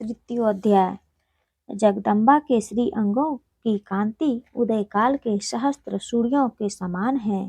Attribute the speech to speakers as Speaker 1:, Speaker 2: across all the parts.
Speaker 1: तृतीयोध्याय। जगदम्बा के श्री अंगों की कांति उदयकाल के सहस्त्र सूर्यों के समान है।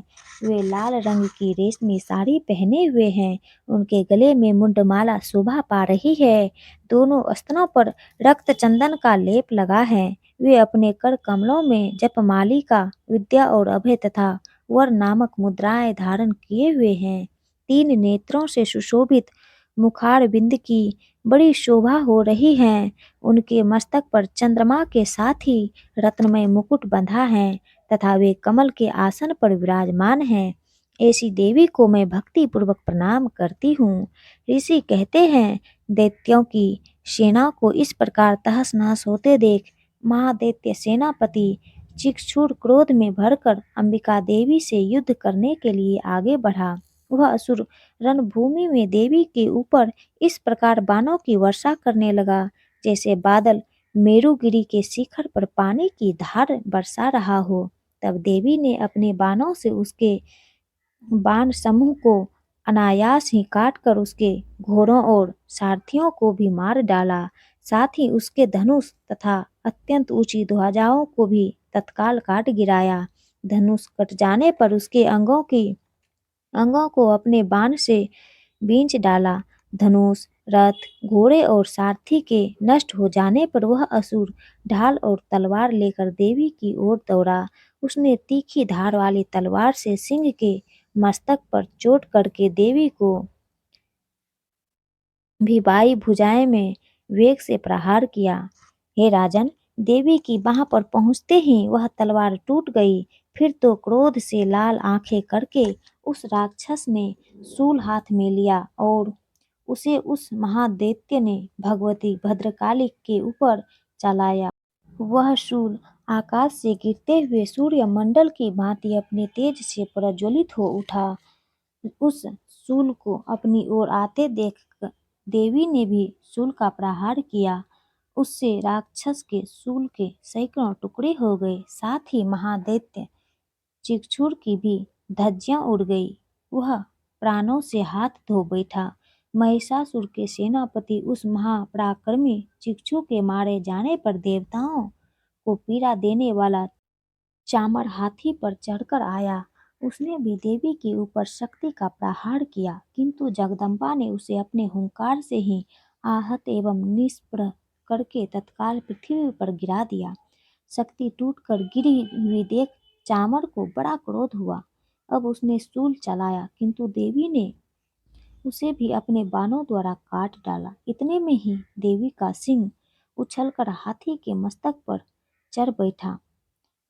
Speaker 1: वे लाल रंग की रेशमी साड़ी पहने हुए हैं। उनके गले में मुंडमाला शोभा पा रही है। दोनों स्तनों पर रक्त चंदन का लेप लगा है। वे अपने कर कमलों में जपमालिका, विद्या और अभय तथा वर नामक मुद्राएं धारण किए हुए हैं। 3 नेत्रों से सुशोभित मुखार बिंद की बड़ी शोभा हो रही है। उनके मस्तक पर चंद्रमा के साथ ही रत्नमय मुकुट बंधा है तथा वे कमल के आसन पर विराजमान हैं। ऐसी देवी को मैं भक्ति पूर्वक प्रणाम करती हूँ। ऋषि कहते हैं, दैत्यों की सेना को इस प्रकार तहस नहस होते देख महादैत्य सेनापति चिक्षुर क्रोध में भरकर अंबिका देवी से युद्ध करने के लिए आगे बढ़ा। वह असुर रणभूमि में देवी के ऊपर इस प्रकार बाणों की वर्षा करने लगा जैसे बादल मेरुगिरी के शिखर पर पानी की धार बरसा रहा हो। तब देवी ने अपने बाणों से उसके बाण समूह को अनायास ही काटकर उसके घोड़ों और सारथियों को भी मार डाला। साथ ही उसके धनुष तथा अत्यंत ऊंची ध्वजाओं को भी तत्काल काट गिराया। धनुष कट जाने पर उसके अंगों को अपने बाण से बींच डाला। धनुष, रथ, घोड़े और सारथी के नष्ट हो जाने पर वह असुर ढाल और तलवार लेकर देवी की ओर दौड़ा। उसने तीखी धार वाली तलवार से सिंह के मस्तक पर चोट करके देवी को भी बाई भुजाएं में वेग से प्रहार किया। हे राजन, देवी की बाह पर पहुंचते ही वह तलवार टूट गई। फिर तो क्रोध से लाल आंखें करके उस राक्षस ने शूल हाथ में लिया और उसे उस महादैत्य ने भगवती भद्रकाली के ऊपर चलाया। वह शूल आकाश से गिरते हुए सूर्य मंडल की भांति अपने तेज से प्रज्वलित हो उठा। उस शूल को अपनी ओर आते देख देवी ने भी शूल का प्रहार किया। उससे राक्षस के शूल के सैकड़ों टुकड़े हो गए। साथ ही महादैत्य चिक्षुर की भी धज्जियां उड़ गई। वह प्राणों से हाथ धो बैठा। महिषासुर के सेनापति उस महापराक्रमी चिक्षु के मारे जाने पर देवताओं को पीड़ा देने वाला चामर हाथी पर चढ़कर आया। उसने भी देवी के ऊपर शक्ति का प्रहार किया, किंतु जगदम्बा ने उसे अपने हुंकार से ही आहत एवं निष्प्रह करके तत्काल पृथ्वी पर गिरा दिया। शक्ति टूटकर गिरी हुई देख चामर को बड़ा क्रोध हुआ। अब उसने शूल चलाया, किंतु देवी ने उसे भी अपने बाणों द्वारा काट डाला। इतने में ही देवी का सिंह उछलकर हाथी के मस्तक पर चढ़ बैठा।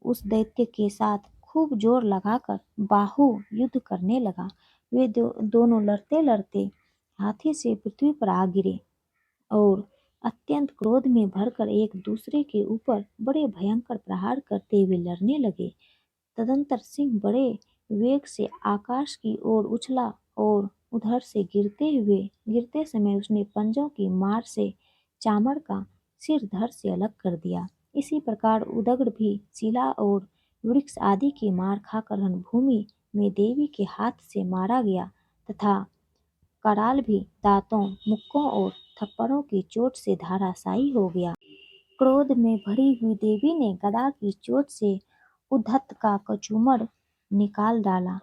Speaker 1: उस दैत्य के साथ खूब जोर लगाकर बाहु युद्ध करने लगा। वे दोनों लड़ते लड़ते हाथी से पृथ्वी पर आ गिरे और अत्यंत क्रोध में भरकर एक दूसरे के ऊपर बड़े भयंकर प्रहार करते हुए लड़ने लगे। तदंतर सिंह बड़े वेग से आकाश की ओर उछला और उधर से गिरते समय उसने पंजों की मार से चामर का सिर धड़ से अलग कर दिया। इसी प्रकार उदग्र भी शिला और वृक्ष आदि की मार खाकर रणभूमि में देवी के हाथ से मारा गया तथा कराल भी दांतों, मुक्कों और थप्पड़ों की चोट से धराशायी हो गया। क्रोध में भरी हुई देवी ने गदा की चोट से उद्धत का कचूमर निकाल डाला।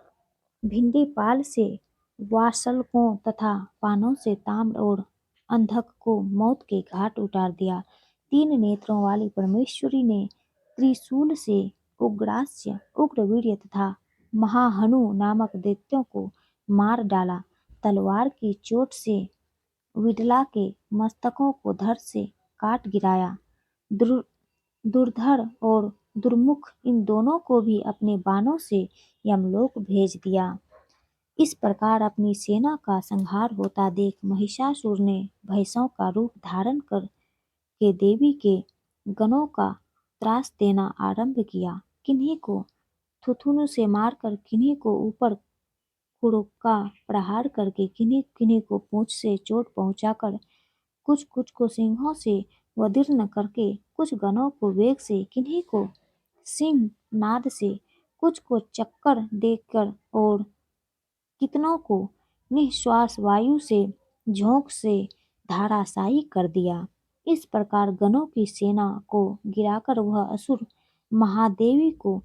Speaker 1: भिंडी पाल से वासल्कों तथा पानों से ताम्र और अंधक को मौत के घाट उतार दिया। 3 नेत्रों वाली परमेश्वरी ने त्रिशूल से उग्रास्य, उग्रवीर्य तथा महाहनु नामक दैत्यों को मार डाला। तलवार की चोट से विडला के मस्तकों को धड़ से काट गिराया। दुर्धर और दुर्मुख इन दोनों को भी अपने बाणों से यमलोक भेज दिया। इस प्रकार अपनी सेना का संहार होता देख महिषासुर ने भैंसों का रूप धारण कर के देवी के गणों का त्रास देना आरंभ किया। किन्हीं को थुथुनु से मारकर, किन्हीं को ऊपर कुड़ुक्का प्रहार करके, किन्हीं किन्हीं को पूंछ से चोट पहुंचाकर, कुछ कुछ को सिंहों से वधीर्ण करके, कुछ गणों को वेग से, किन्हीं को सिंह नाद से, कुछ को चक्कर देकर और कितनों को निःश्वास वायु से झोंक से धराशायी कर दिया। इस प्रकार गणों की सेना को गिराकर वह असुर महादेवी को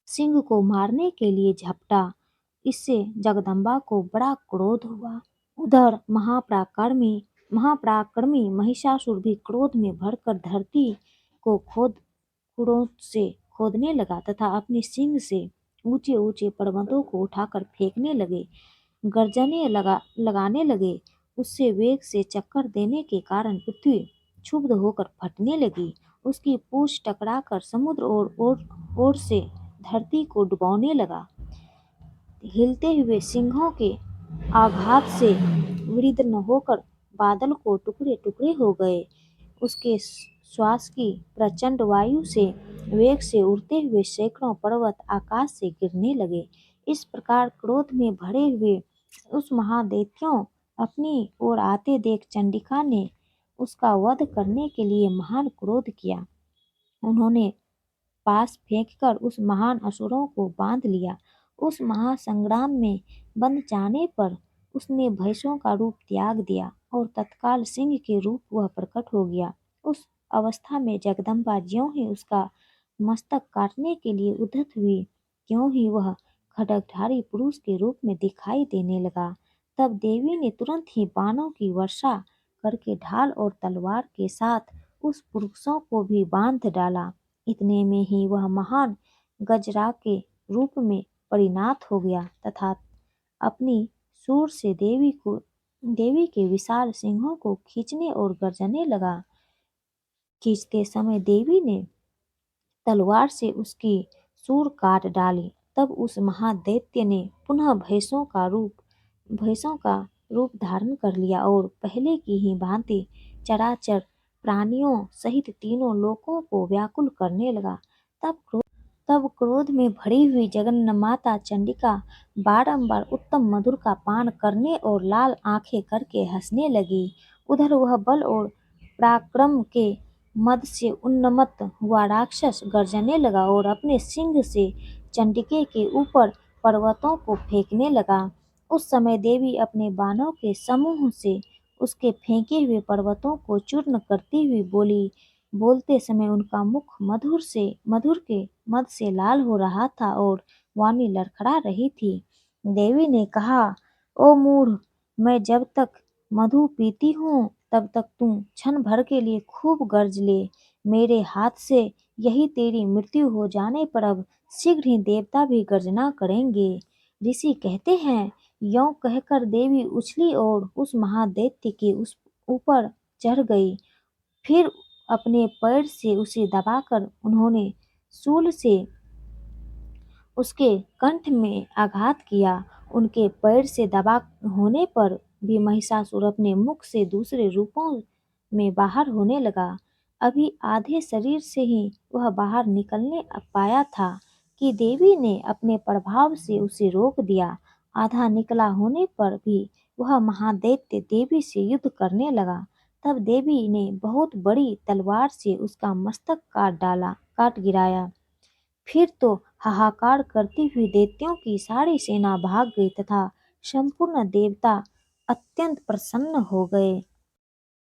Speaker 1: सिंह को मारने के लिए झपटा। इससे जगदम्बा को बड़ा क्रोध हुआ। उधर महापराक्रमी महिषासुर भी क्रोध में भरकर धरती को खुरों से खोदने लगा तथा अपने सिंह से ऊंचे ऊंचे पर्वतों को उठाकर फेंकने लगे, गर्जने लगाने लगे। उससे वेग से चक्कर देने के कारण पृथ्वी क्षुब्ध होकर फटने लगी। उसकी पूंछ टकराकर समुद्र ओर से धरती को डुबोने लगा। हिलते हुए सिंहों के आघात से विदीर्ण होकर बादल को टुकड़े टुकड़े हो गए। उसके श्वास की प्रचंड वायु से वेग से उड़ते हुए सैकड़ों पर्वत आकाश से गिरने लगे। इस प्रकार क्रोध में भरे हुए उस महादैत्यों अपनी ओर आते देख चंडिका ने उसका वध करने के लिए महान क्रोध किया। उन्होंने पास फेंककर उस महान असुरों को बांध लिया। उस महासंग्राम में बंध जाने पर उसने भैंसों का रूप त्याग दिया और तत्काल सिंह के रूप वह प्रकट हो गया। उस अवस्था में जगदम्बा ज्यों ही उसका मस्तक काटने के लिए उद्यत हुई, त्यों ही वह खड्गधारी पुरुष के रूप में दिखाई देने लगा। तब देवी ने तुरंत ही बाणों की वर्षा करके ढाल और तलवार के साथ उस पुरुषों को भी बांध डाला। इतने में ही वह महान गजरा के रूप में परिणत हो गया तथा अपनी सूंड से देवी के विशाल सिंहों को खींचने और गर्जने लगा। खींचते समय देवी ने तलवार से उसकी सूंड काट डाली। तब उस महादैत्य ने पुनः भैंसों का रूप धारण कर लिया और पहले की ही भांति चराचर प्राणियों सहित तीनों लोकों को व्याकुल करने लगा। तब क्रोध में भरी हुई जगन्माता चंडिका बारंबार उत्तम मधुर का पान करने और लाल आंखें करके हंसने लगी। उधर वह बल और पराक्रम के मद से उन्मत्त हुआ राक्षस गर्जने लगा और अपने सिंह से चंडिके के ऊपर पर्वतों को फेंकने लगा। उस समय देवी अपने बाणों के समूह से उसके फेंके हुए पर्वतों को चूर्ण करती हुई बोली। बोलते समय उनका मुख मधुर के मद से लाल हो रहा था और वाणी लड़खड़ा रही थी। देवी ने कहा, ओ मूढ़, मैं जब तक मधु पीती हूँ तब तक तू क्षण भर के लिए खूब गर्ज ले। मेरे हाथ से यही तेरी मृत्यु हो जाने पर अब शीघ्र ही देवता भी गर्जना करेंगे। ऋषि कहते हैं, यों कहकर देवी उछली और उस महादैत्य के उस ऊपर चढ़ गई। फिर अपने पैर से उसे दबाकर उन्होंने शूल से उसके कंठ में आघात किया। उनके पैर से दबा होने पर भी महिषासुर अपने मुख से दूसरे रूपों में बाहर होने लगा। अभी आधे शरीर से ही वह बाहर निकलने पाया था कि देवी ने अपने प्रभाव से उसे रोक दिया। आधा निकला होने पर भी वह महादैत्य देवी से युद्ध करने लगा। तब देवी ने बहुत बड़ी तलवार से उसका मस्तक काट गिराया। फिर तो हाहाकार करती हुई दैत्यों की सारी सेना भाग गई तथा संपूर्ण देवता अत्यंत प्रसन्न हो गए।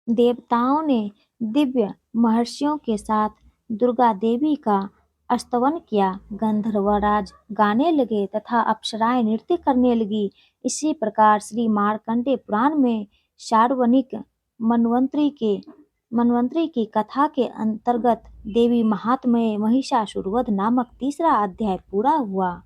Speaker 1: देवताओं ने दिव्य महर्षियों के साथ दुर्गा देवी का स्तवन किया। गंधर्वराज गाने लगे तथा अप्सराएं नृत्य करने लगी। इसी प्रकार श्री मार्कंडेय पुराण में सार्वनिक मन्वंतरी की कथा के अंतर्गत देवी महात्म्य महिषासुर वध नामक तीसरा अध्याय पूरा हुआ।